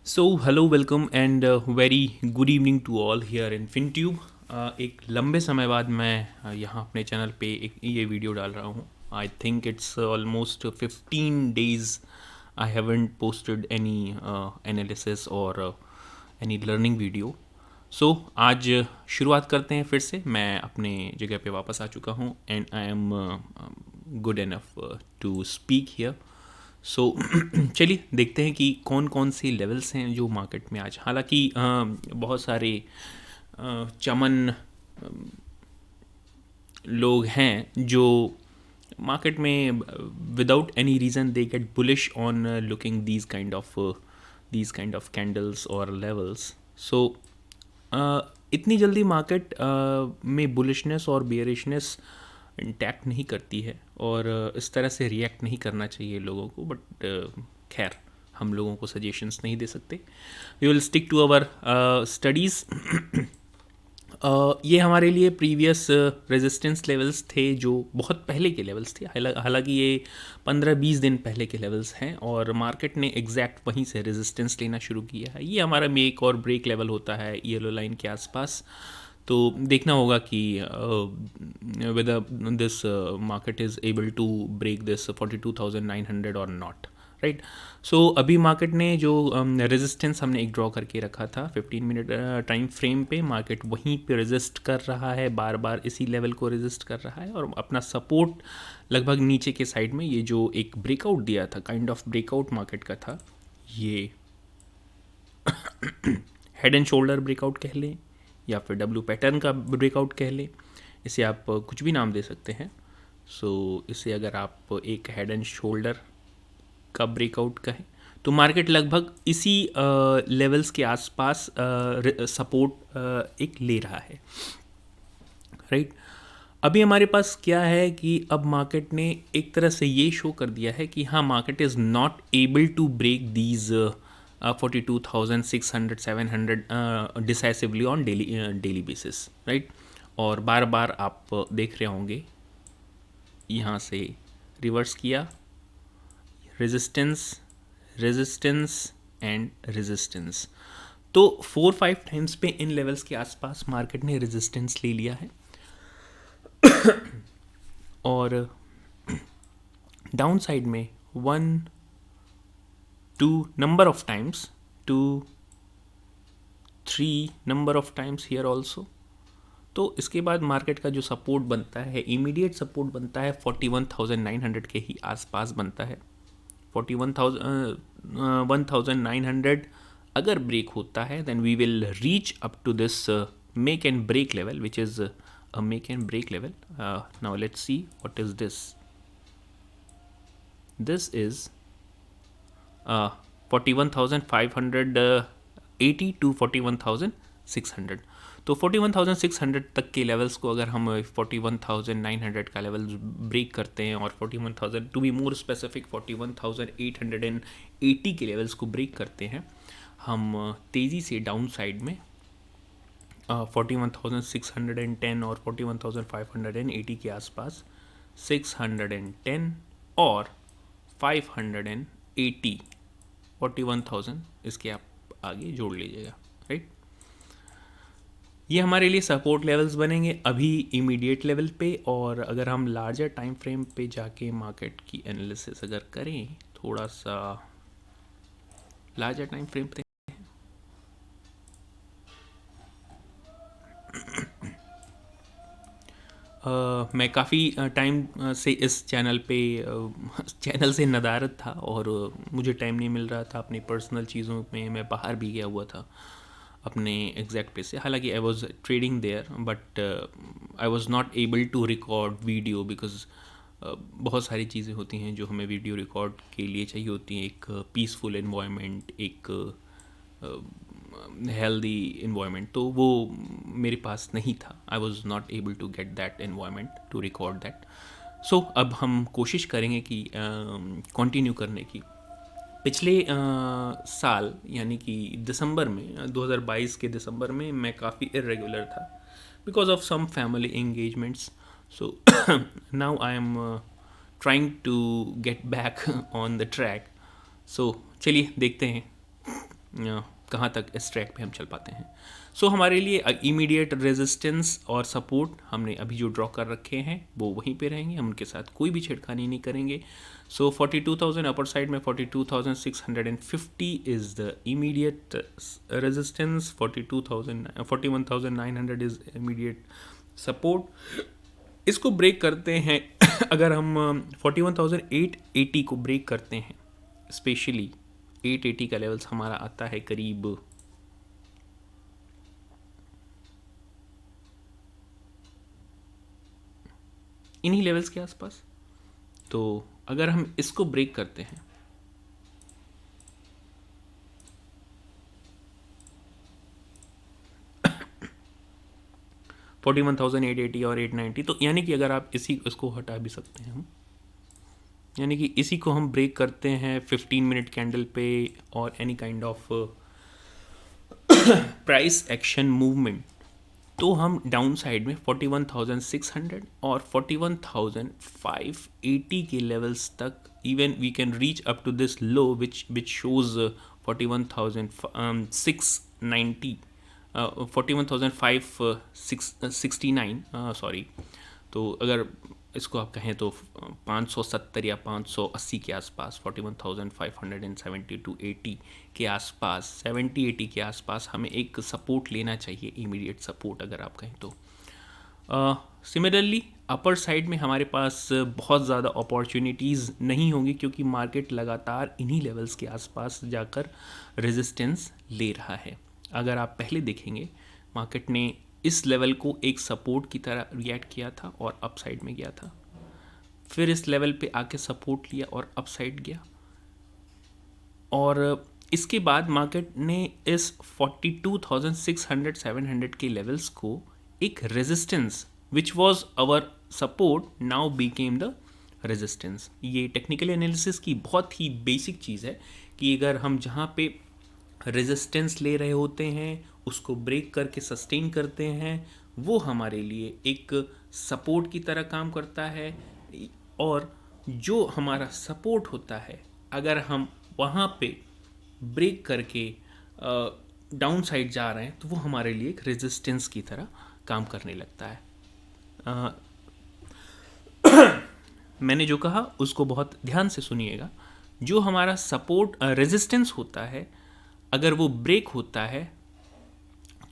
So hello welcome and very good evening to all here in FinTube। एक लंबे समय बाद मैं यहाँ अपने चैनल पे एक ये वीडियो डाल रहा हूँ। I think it's almost 15 days I haven't posted any analysis और एनी लर्निंग वीडियो। सो आज शुरुआत करते हैं फिर से। मैं अपने जगह पे वापस आ चुका हूँ and I am good enough to speak here. So चलिए देखते हैं कि कौन कौन सी लेवल्स हैं जो मार्केट में आज। हालांकि बहुत सारे चमन लोग हैं जो मार्केट में without any reason they get bullish on looking these kind of candles और लेवल्स। सो इतनी जल्दी मार्केट में बुलिशनेस और बेयरिशनेस इंटैक्ट नहीं करती है और इस तरह से रिएक्ट नहीं करना चाहिए लोगों को। बट खैर, हम लोगों को सजेशंस नहीं दे सकते। We will stick to our studies. ये हमारे लिए प्रीवियस रेजिस्टेंस लेवल्स थे जो बहुत पहले के लेवल्स थे। हालांकि ये 15-20 दिन पहले के लेवल्स हैं और मार्केट ने एग्जैक्ट वहीं से रेजिस्टेंस लेना शुरू किया है। ये हमारा मेक और ब्रेक लेवल होता है येलो लाइन के आसपास। तो देखना होगा कि whether this market is able to break this 42,900 और नॉट, राइट। सो अभी मार्केट ने जो रेजिस्टेंस हमने एक ड्रॉ करके रखा था 15 मिनट टाइम फ्रेम पे, मार्केट वहीं पे रेजिस्ट कर रहा है, बार बार इसी लेवल को रेजिस्ट कर रहा है और अपना सपोर्ट लगभग नीचे के साइड में ये जो एक ब्रेकआउट दिया था, काइंड ऑफ ब्रेकआउट मार्केट का था, ये हेड एंड शोल्डर ब्रेकआउट कह लें या फिर डब्ल्यू पैटर्न का ब्रेकआउट कह लें, इसे आप कुछ भी नाम दे सकते हैं। सो इसे अगर आप एक हेड एंड शोल्डर का ब्रेकआउट कहें तो मार्केट लगभग इसी लेवल्स के आसपास सपोर्ट एक ले रहा है, राइट। अभी हमारे पास क्या है कि अब मार्केट ने एक तरह से ये शो कर दिया है कि हाँ, market is not able to break these 42,600 700 decisively on daily basis, right. और बार बार आप देख रहे होंगे यहाँ से रिवर्स किया, रेजिस्टेंस, रेजिस्टेंस एंड रेजिस्टेंस। तो 4-5 टाइम्स पे इन लेवल्स के आसपास मार्केट ने रेजिस्टेंस ले लिया है और डाउन साइड में 1 2 number of times, 2 3 number of times here also. तो इसके बाद मार्केट का जो सपोर्ट बनता है, इमीडिएट सपोर्ट बनता है 41,900 के ही आसपास बनता है। 1,900 अगर ब्रेक होता है then we will reach up to this make and break level which is a make and break level. Now let's see what is this. This is 41,580 to 41,600। तो 41,600 तक के लेवल्स को अगर हम 41,900 का लेवल ब्रेक करते हैं और 41,000 टू बी मोर स्पेसिफिक 41,880 के लेवल्स को ब्रेक करते हैं, हम तेज़ी से डाउन साइड में 41,610 और 41,580 के आसपास 610 और 580 41,000 इसके आप आगे जोड़ लीजिएगा, राइट। ये हमारे लिए सपोर्ट लेवल्स बनेंगे अभी इमीडिएट लेवल पे। और अगर हम लार्जर टाइम फ्रेम पे जाके मार्केट की एनालिसिस अगर करें, थोड़ा सा लार्जर टाइम फ्रेम पे मैं काफ़ी टाइम से इस चैनल चैनल से नदारत था और मुझे टाइम नहीं मिल रहा था अपनी पर्सनल चीज़ों में। मैं बाहर भी गया हुआ था अपने एग्जैक्ट पे से। हालांकि I was trading there but I was not able to record video because बहुत सारी चीज़ें होती हैं जो हमें वीडियो रिकॉर्ड के लिए चाहिए होती हैं। एक पीसफुल इन्वायरमेंट, एक हेल्दी इन्वायरमेंट, तो वो मेरे पास नहीं था। I was not able to get that environment to record that. So अब हम कोशिश करेंगे कि कंटिन्यू करने की। पिछले साल यानी कि दिसंबर में 2022 के दिसंबर में मैं काफ़ी इरेगुलर था because of some family engagements. So now I am trying to get back on the track. So चलिए देखते हैं कहाँ तक इस ट्रैक पे हम चल पाते हैं। सो हमारे लिए इमीडिएट रेजिस्टेंस और सपोर्ट हमने अभी जो ड्रॉ कर रखे हैं वो वहीं पे रहेंगे, हम उनके साथ कोई भी छेड़खानी नहीं करेंगे। सो 42,000 अपर साइड में 42,650 is the immediate resistance, 41,900 is immediate support. इसको ब्रेक करते हैं अगर हम 41,880 को ब्रेक करते हैं, स्पेशली 880 का लेवल्स हमारा आता है करीब इन्हीं लेवल्स के आसपास। तो अगर हम इसको ब्रेक करते हैं 41,880 और 890, तो यानी कि अगर आप इसको हटा भी सकते हैं हम, यानी कि इसी को हम ब्रेक करते हैं 15 मिनट कैंडल पे और any kind of price action movement, तो हम डाउन साइड में 41,600 और 41,580 के लेवल्स तक, even we can reach up to this low which shows 41,690 41,569 sorry. तो अगर इसको आप कहें तो 570 या 580 के आसपास, 41,570 टू 80 के आसपास, 70-80 के आसपास हमें एक सपोर्ट लेना चाहिए, इमीडिएट सपोर्ट अगर आप कहें तो। सिमिलरली अपर साइड में हमारे पास बहुत ज़्यादा अपॉर्चुनिटीज़ नहीं होंगी, क्योंकि मार्केट लगातार इन्हीं लेवल्स के आसपास जाकर रेजिस्टेंस ले रहा है। अगर आप पहले देखेंगे, मार्केट ने इस लेवल को एक सपोर्ट की तरह रिएक्ट किया था और अप साइड में गया था, फिर इस लेवल पे आके सपोर्ट लिया और अप साइड गया, और इसके बाद मार्केट ने इस 42,600-700 के लेवल्स को एक resistance which was our support now became the resistance. ये टेक्निकल एनालिसिस की बहुत ही बेसिक चीज़ है कि अगर हम जहाँ पे रेजिस्टेंस ले रहे होते हैं उसको ब्रेक करके सस्टेन करते हैं, वो हमारे लिए एक सपोर्ट की तरह काम करता है, और जो हमारा सपोर्ट होता है अगर हम वहाँ पे ब्रेक करके डाउन साइड जा रहे हैं तो वो हमारे लिए एक रेजिस्टेंस की तरह काम करने लगता है। मैंने जो कहा उसको बहुत ध्यान से सुनिएगा। जो हमारा सपोर्ट रेजिस्टेंस होता है, अगर वो ब्रेक होता है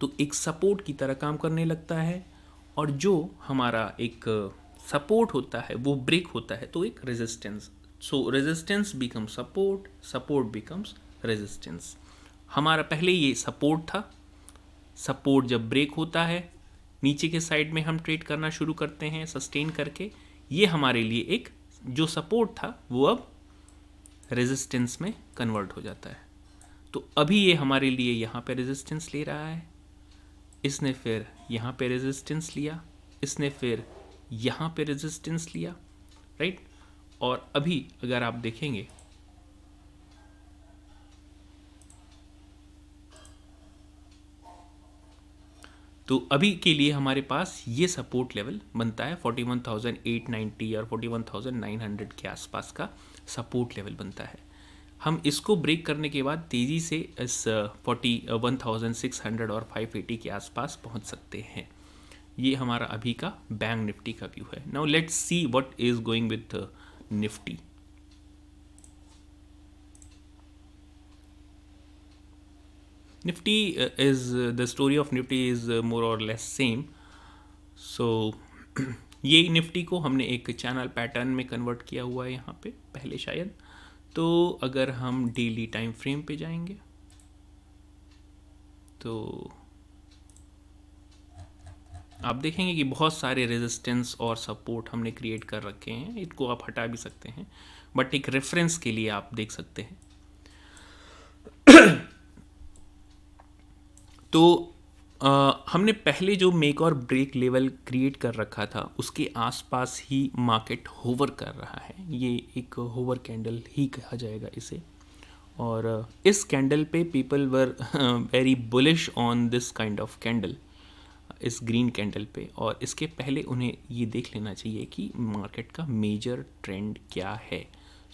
तो एक सपोर्ट की तरह काम करने लगता है, और जो हमारा एक सपोर्ट होता है वो ब्रेक होता है तो एक रेजिस्टेंस। सो resistance become support, support becomes resistance. हमारा पहले ये सपोर्ट था, सपोर्ट जब ब्रेक होता है नीचे के साइड में हम ट्रेड करना शुरू करते हैं सस्टेन करके, ये हमारे लिए एक जो सपोर्ट था वो अब रेजिस्टेंस में कन्वर्ट हो जाता है। तो अभी ये हमारे लिए यहाँ पे रेजिस्टेंस ले रहा है, इसने फिर यहाँ पे रेजिस्टेंस लिया, इसने फिर यहाँ पे रेजिस्टेंस लिया, राइट। और अभी अगर आप देखेंगे तो अभी के लिए हमारे पास ये सपोर्ट लेवल बनता है 41,890 और 41,900 के आसपास का सपोर्ट लेवल बनता है। हम इसको ब्रेक करने के बाद तेज़ी से इस 41,600 और 580 के आसपास पहुंच सकते हैं। ये हमारा अभी का बैंक निफ्टी का व्यू है। Now let's see what is going with Nifty. Nifty the story of Nifty is more or less same. So ये निफ्टी को हमने एक चैनल पैटर्न में कन्वर्ट किया हुआ है यहाँ पे पहले शायद। तो अगर हम डेली टाइम फ्रेम पे जाएंगे तो आप देखेंगे कि बहुत सारे रेजिस्टेंस और सपोर्ट हमने क्रिएट कर रखे हैं। इनको आप हटा भी सकते हैं, बट एक रेफरेंस के लिए आप देख सकते हैं। तो हमने पहले जो मेक और ब्रेक लेवल क्रिएट कर रखा था उसके आसपास ही मार्केट होवर कर रहा है। ये एक होवर कैंडल ही कहा जाएगा इसे, और इस कैंडल पे people were very bullish on this kind of candle, इस ग्रीन कैंडल पे। और इसके पहले उन्हें ये देख लेना चाहिए कि मार्केट का मेजर ट्रेंड क्या है।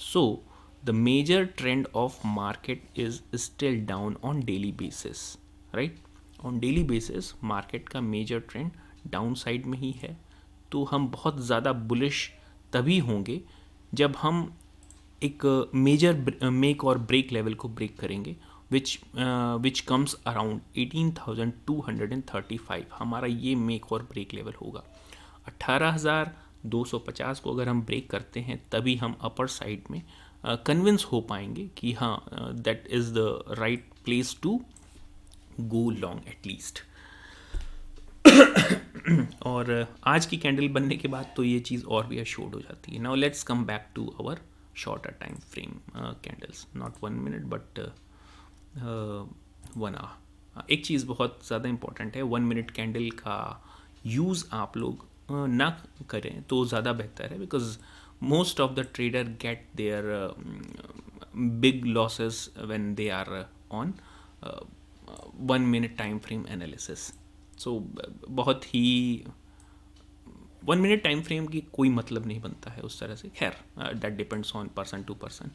सो the major trend of market is still down on daily basis, right? on daily basis market का major trend डाउन साइड में ही है, तो हम बहुत ज़्यादा बुलिश तभी होंगे जब हम एक मेजर मेक और ब्रेक लेवल को ब्रेक करेंगे, विच कम्स अराउंड 18,235। हमारा ये मेक और ब्रेक लेवल होगा। 18,250 को अगर हम ब्रेक करते हैं तभी हम अपर साइड में कन्विंस हो पाएंगे कि हाँ that is the right place to go long at least. और आज की कैंडल बनने के बाद तो ये चीज़ और भी अश्योर्ड हो जाती है। Now let's come back to our shorter time frame candles, not 1 minute but 1 hour. एक चीज़ बहुत ज़्यादा इंपॉर्टेंट है, 1 मिनट कैंडल का यूज़ आप लोग ना करें तो ज़्यादा बेहतर है, because most of the trader get their big losses when they are on 1 minute time frame analysis. So बहुत ही 1 मिनट टाइम फ्रेम की कोई मतलब नहीं बनता है उस तरह से। खैर that depends on person to person.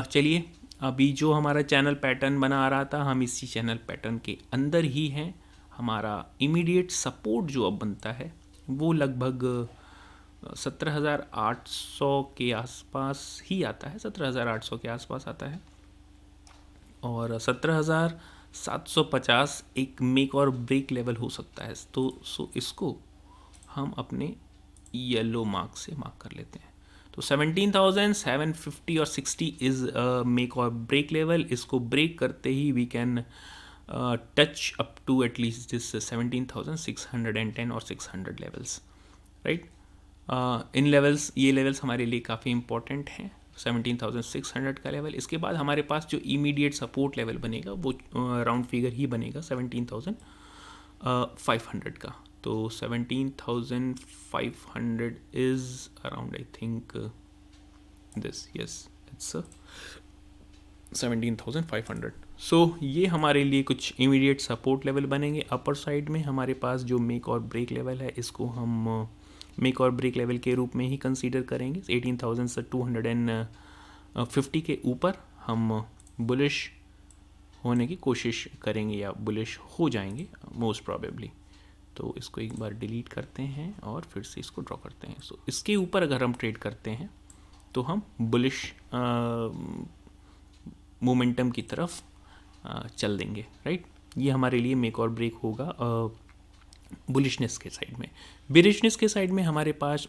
चलिए, अभी जो हमारा चैनल पैटर्न बना आ रहा था, हम इसी चैनल पैटर्न के अंदर ही हैं। हमारा इमीडिएट सपोर्ट जो अब बनता है वो लगभग 17,800 के आसपास ही आता है, 17,800 के आसपास आता है। और 17,750 एक मेक और ब्रेक लेवल हो सकता है। तो इसको हम अपने येलो मार्क से मार्क कर लेते हैं। तो 17,750 और 60 इज़ मेक और ब्रेक लेवल। इसको ब्रेक करते ही we can touch up to at least this 17,610 और 600 लेवल्स, राइट। इन लेवल्स, ये लेवल्स हमारे लिए काफ़ी इंपॉर्टेंट हैं। 17,600 का लेवल। इसके बाद हमारे पास जो इमीडिएट सपोर्ट लेवल बनेगा वो राउंड फिगर ही बनेगा 17,500 का। तो 17,500 is around, I think this, yes it's 17,500। सो ये हमारे लिए कुछ इमीडिएट सपोर्ट लेवल बनेंगे। अपर साइड में हमारे पास जो मेक और ब्रेक लेवल है, इसको हम मेक और ब्रेक लेवल के रूप में ही कंसीडर करेंगे। 18,250 के ऊपर हम बुलिश होने की कोशिश करेंगे या बुलिश हो जाएंगे मोस्ट प्रॉबेबली। तो इसको एक बार डिलीट करते हैं और फिर से इसको ड्रॉ करते हैं। सो इसके ऊपर अगर हम ट्रेड करते हैं तो हम बुलिश मोमेंटम की तरफ चल देंगे, राइट। ये हमारे लिए मेक और ब्रेक होगा बुलिशनेस के साइड में। बेरिशनेस के साइड में हमारे पास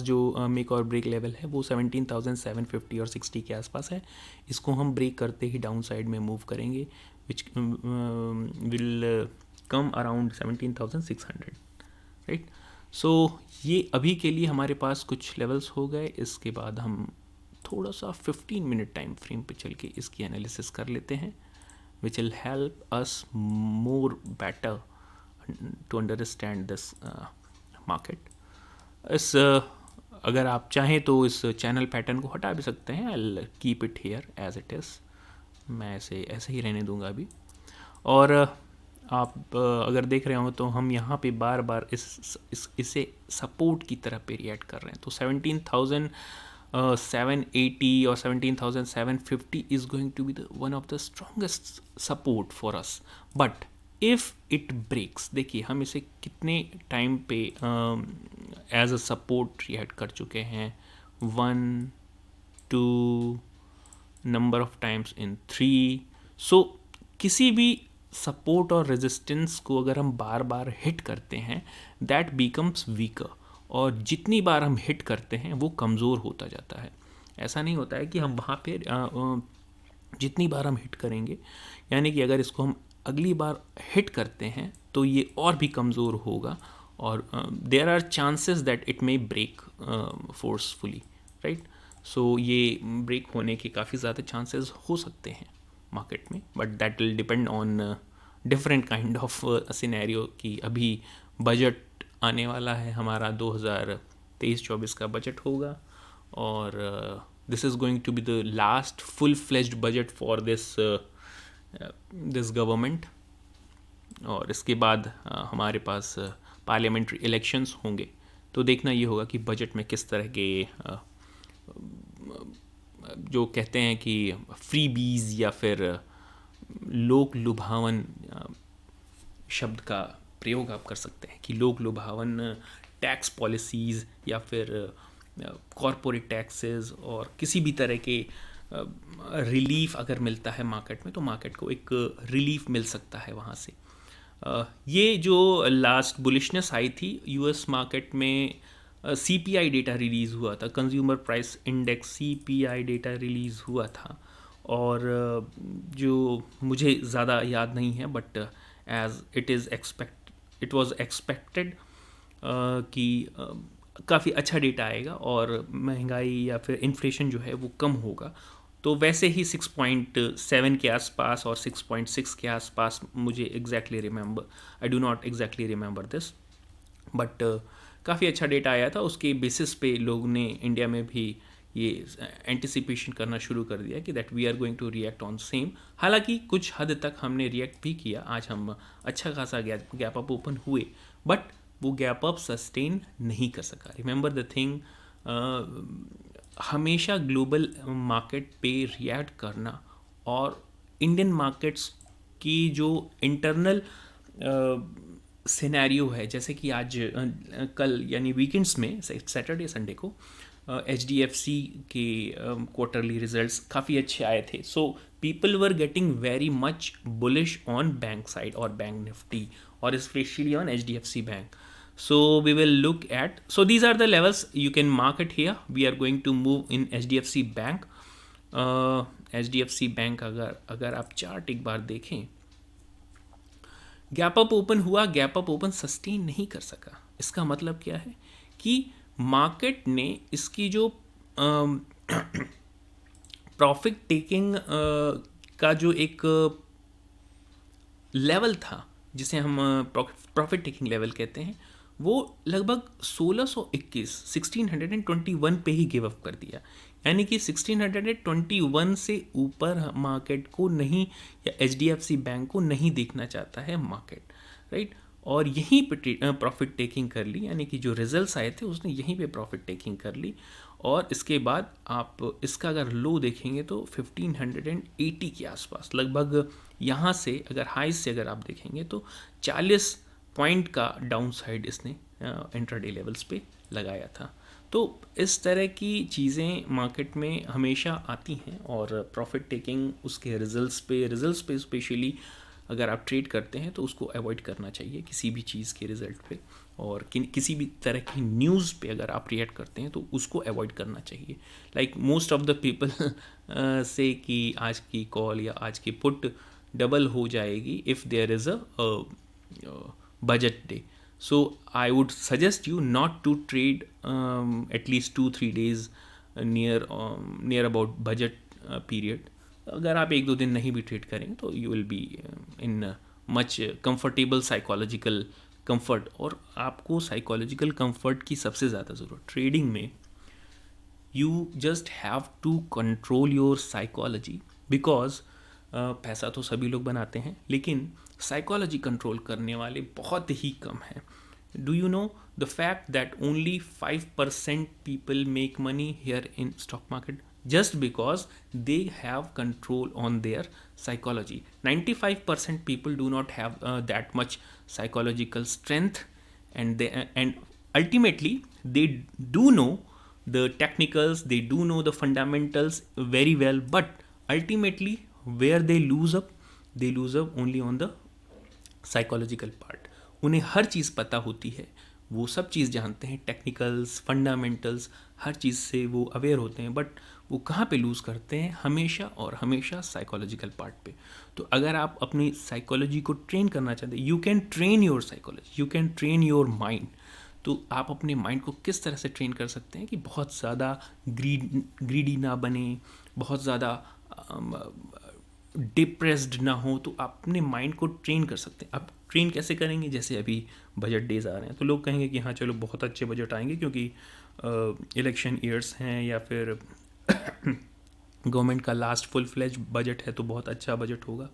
जो मेक और ब्रेक लेवल है वो 17,750 और 60 के आसपास है। इसको हम ब्रेक करते ही डाउन साइड में मूव करेंगे, which will come around 17,600, right. So ये अभी के लिए हमारे पास कुछ लेवल्स हो गए। इसके बाद हम थोड़ा सा 15 मिनट टाइम फ्रेम पे चल के इसकी एनालिसिस कर लेते हैं, which will help us more better to understand this market. अगर आप चाहें तो इस चैनल पैटर्न को हटा भी सकते हैं। I keep it here as it is. मैं ऐसे ही रहने दूंगा अभी। और आप अगर देख रहे हो तो हम यहाँ पे बार बार इसे सपोर्ट की तरह पे रिएक्ट कर रहे हैं। तो 17,780 और 17,750 is going to be the one of the strongest support for us. But if it breaks, देखिए हम इसे कितने टाइम पे एज अ सपोर्ट रिएक्ट कर चुके हैं, 1 2 नंबर ऑफ टाइम्स इन 3। सो किसी भी सपोर्ट और रेजिस्टेंस को अगर हम बार बार हिट करते हैं दैट बिकम्स वीकर, और जितनी बार हम हिट करते हैं वो कमज़ोर होता जाता है। ऐसा नहीं होता है कि हम वहाँ पे जितनी बार हम हिट करेंगे, यानी कि अगर इसको हम अगली बार हिट करते हैं तो ये और भी कमज़ोर होगा, और there are chances that it may break forcefully, right. So ये ब्रेक होने के काफ़ी ज़्यादा चांसेस हो सकते हैं मार्केट में, but that will depend on different kind of scenario कि अभी बजट आने वाला है हमारा, 2023-24 का बजट होगा, और this is going to be the last full fledged budget for this government. और इसके बाद हमारे पास पार्लियामेंट्री इलेक्शंस होंगे, तो देखना ये होगा कि बजट में किस तरह के जो कहते हैं कि फ्री बीज या फिर लोक लुभावन शब्द का प्रयोग आप कर सकते हैं कि लोक लुभावन टैक्स पॉलिसीज़ या फिर कॉरपोरेट टैक्सेस और किसी भी तरह के रिलीफ अगर मिलता है मार्केट में तो मार्केट को एक रिलीफ मिल सकता है वहाँ से। ये जो लास्ट बुलिशनेस आई थी यूएस मार्केट में, सीपीआई डेटा रिलीज़ हुआ था, consumer price index CPI data release हुआ था और जो मुझे ज़्यादा याद नहीं है but as it was expected कि काफ़ी अच्छा डेटा आएगा और महंगाई या फिर इन्फ्लेशन जो है वो कम होगा। तो वैसे ही 6.7 के आसपास और 6.6 के आसपास, मुझे exactly remember, I do not exactly remember this, but काफ़ी अच्छा डेटा आया था। उसके बेसिस पे लोग ने इंडिया में भी ये एंटिसिपेशन करना शुरू कर दिया कि that we are going to react on same. हालांकि कुछ हद तक हमने रिएक्ट भी किया, आज हम अच्छा खासा गैप अप ओपन हुए, बट वो गैप अप सस्टेन नहीं कर सका। रिमेंबर द थिंग, हमेशा ग्लोबल मार्केट पे रिएक्ट करना और इंडियन मार्केट्स की जो इंटरनल सिनेरियो है, जैसे कि आज कल यानी वीकेंड्स में सैटरडे संडे को HDFC के क्वार्टरली रिजल्ट्स काफ़ी अच्छे आए थे। So people were getting very much bullish on bank side और बैंक निफ्टी और specially on HDFC bank. So we will look at, so these are the levels you can mark it here. We are going to move in HDFC Bank. HDFC Bank अगर आप chart एक बार देखें, gap up open हुआ, gap up open sustain नहीं कर सका। इसका मतलब क्या है कि मार्केट ने इसकी जो प्रॉफिट टेकिंग का जो एक लेवल था, जिसे हम प्रॉफिट टेकिंग लेवल कहते हैं, वो लगभग 1621 पे ही गिव अप कर दिया। यानी कि 1621 से ऊपर मार्केट को नहीं, या HDFC बैंक को नहीं देखना चाहता है मार्केट, राइट। और यहीं पे प्रॉफिट टेकिंग कर ली, यानी कि जो रिजल्ट्स आए थे उसने यहीं पे प्रॉफिट टेकिंग कर ली। और इसके बाद आप इसका अगर लो देखेंगे तो 1580 के आसपास लगभग, यहाँ से अगर हाई से अगर आप देखेंगे तो 40 पॉइंट का डाउन साइड इसने इंट्राडे लेवल्स पे लगाया था। तो इस तरह की चीज़ें मार्केट में हमेशा आती हैं और प्रॉफिट टेकिंग उसके रिजल्ट्स पे स्पेशली अगर आप ट्रेड करते हैं तो उसको अवॉइड करना चाहिए किसी भी चीज़ के रिजल्ट पे, और किसी भी तरह की न्यूज़ पे अगर आप रिएक्ट करते हैं तो उसको अवॉइड करना चाहिए। Like most of the people से कि आज की कॉल या आज की पुट डबल हो जाएगी if there is a budget day. So I would suggest you not to trade at least 2-3 days near about budget period. अगर आप 1-2 दिन नहीं भी ट्रेड करेंगे तो you will be in much comfortable psychological comfort, और आपको psychological comfort की सबसे ज़्यादा ज़रूरत ट्रेडिंग में। You just have to control your psychology because पैसा तो सभी लोग बनाते हैं, लेकिन साइकोलॉजी कंट्रोल करने वाले बहुत ही कम हैं। Do you know the fact that only 5% people make money here in stock market just because they have control on their psychology. 95% people do not have that much psychological strength, and ultimately they do know the technicals, they do know the fundamentals very well, but ultimately where they lose up only on the psychological part. उन्हें हर चीज़ पता होती है, वो सब चीज़ जानते हैं, technicals, fundamentals, हर चीज़ से वो अवेयर होते हैं, बट वो कहाँ पे लूज़ करते हैं? हमेशा और हमेशा साइकोलॉजिकल पार्ट पे। तो अगर आप अपनी साइकोलॉजी को ट्रेन करना चाहते हैं, you can train your psychology, you can train your mind. तो आप अपने माइंड को किस तरह से ट्रेन कर सकते हैं कि बहुत ज़्यादा ग्रीडी ना बने, बहुत ज़्यादा डिप्रेस्ड ना हो, तो आप अपने माइंड को ट्रेन कर सकते हैं। आप ट्रेन कैसे करेंगे? जैसे अभी बजट डेज आ रहे हैं तो लोग कहेंगे कि हाँ चलो बहुत अच्छे बजट आएंगे क्योंकि इलेक्शन ईयर्स हैं, या फिर गवर्नमेंट का लास्ट फुल फ्लेज बजट है तो बहुत अच्छा बजट होगा,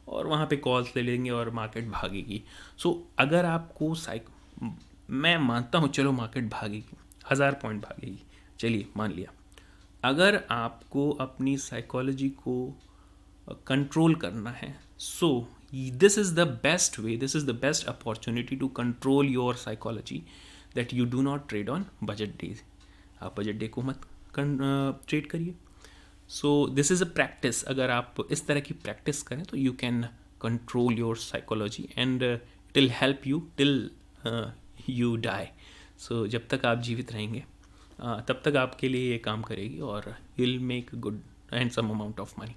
और वहाँ पे कॉल्स ले लेंगे और मार्केट भागेगी। सो अगर आपको मैं मानता हूँ चलो मार्केट भागेगी, 1000 पॉइंट भागेगी, चलिए मान लिया, अगर आपको अपनी साइकोलॉजी को कंट्रोल करना है, so this is the best way, this is the best opportunity to control your psychology, that you do not trade on budget days. आप बजट डे को मत ट्रेड करिए। So this is a practice, अगर आप इस तरह की practice करें तो you can control your psychology and it will help you till you die. So जब तक आप जीवित रहेंगे तब तक आपके लिए ये काम करेगी और you will make good and some amount of money.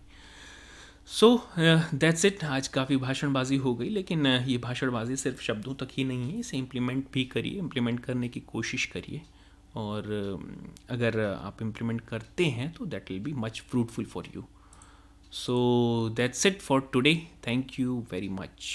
So that's it. आज काफ़ी भाषणबाजी हो गई, लेकिन ये भाषणबाजी सिर्फ शब्दों तक ही नहीं है, इसे इम्प्लीमेंट भी करिए, इम्प्लीमेंट करने की कोशिश करिए। और अगर आप इम्प्लीमेंट करते हैं तो that will be much fruitful for you. So that's it for today. Thank you very much.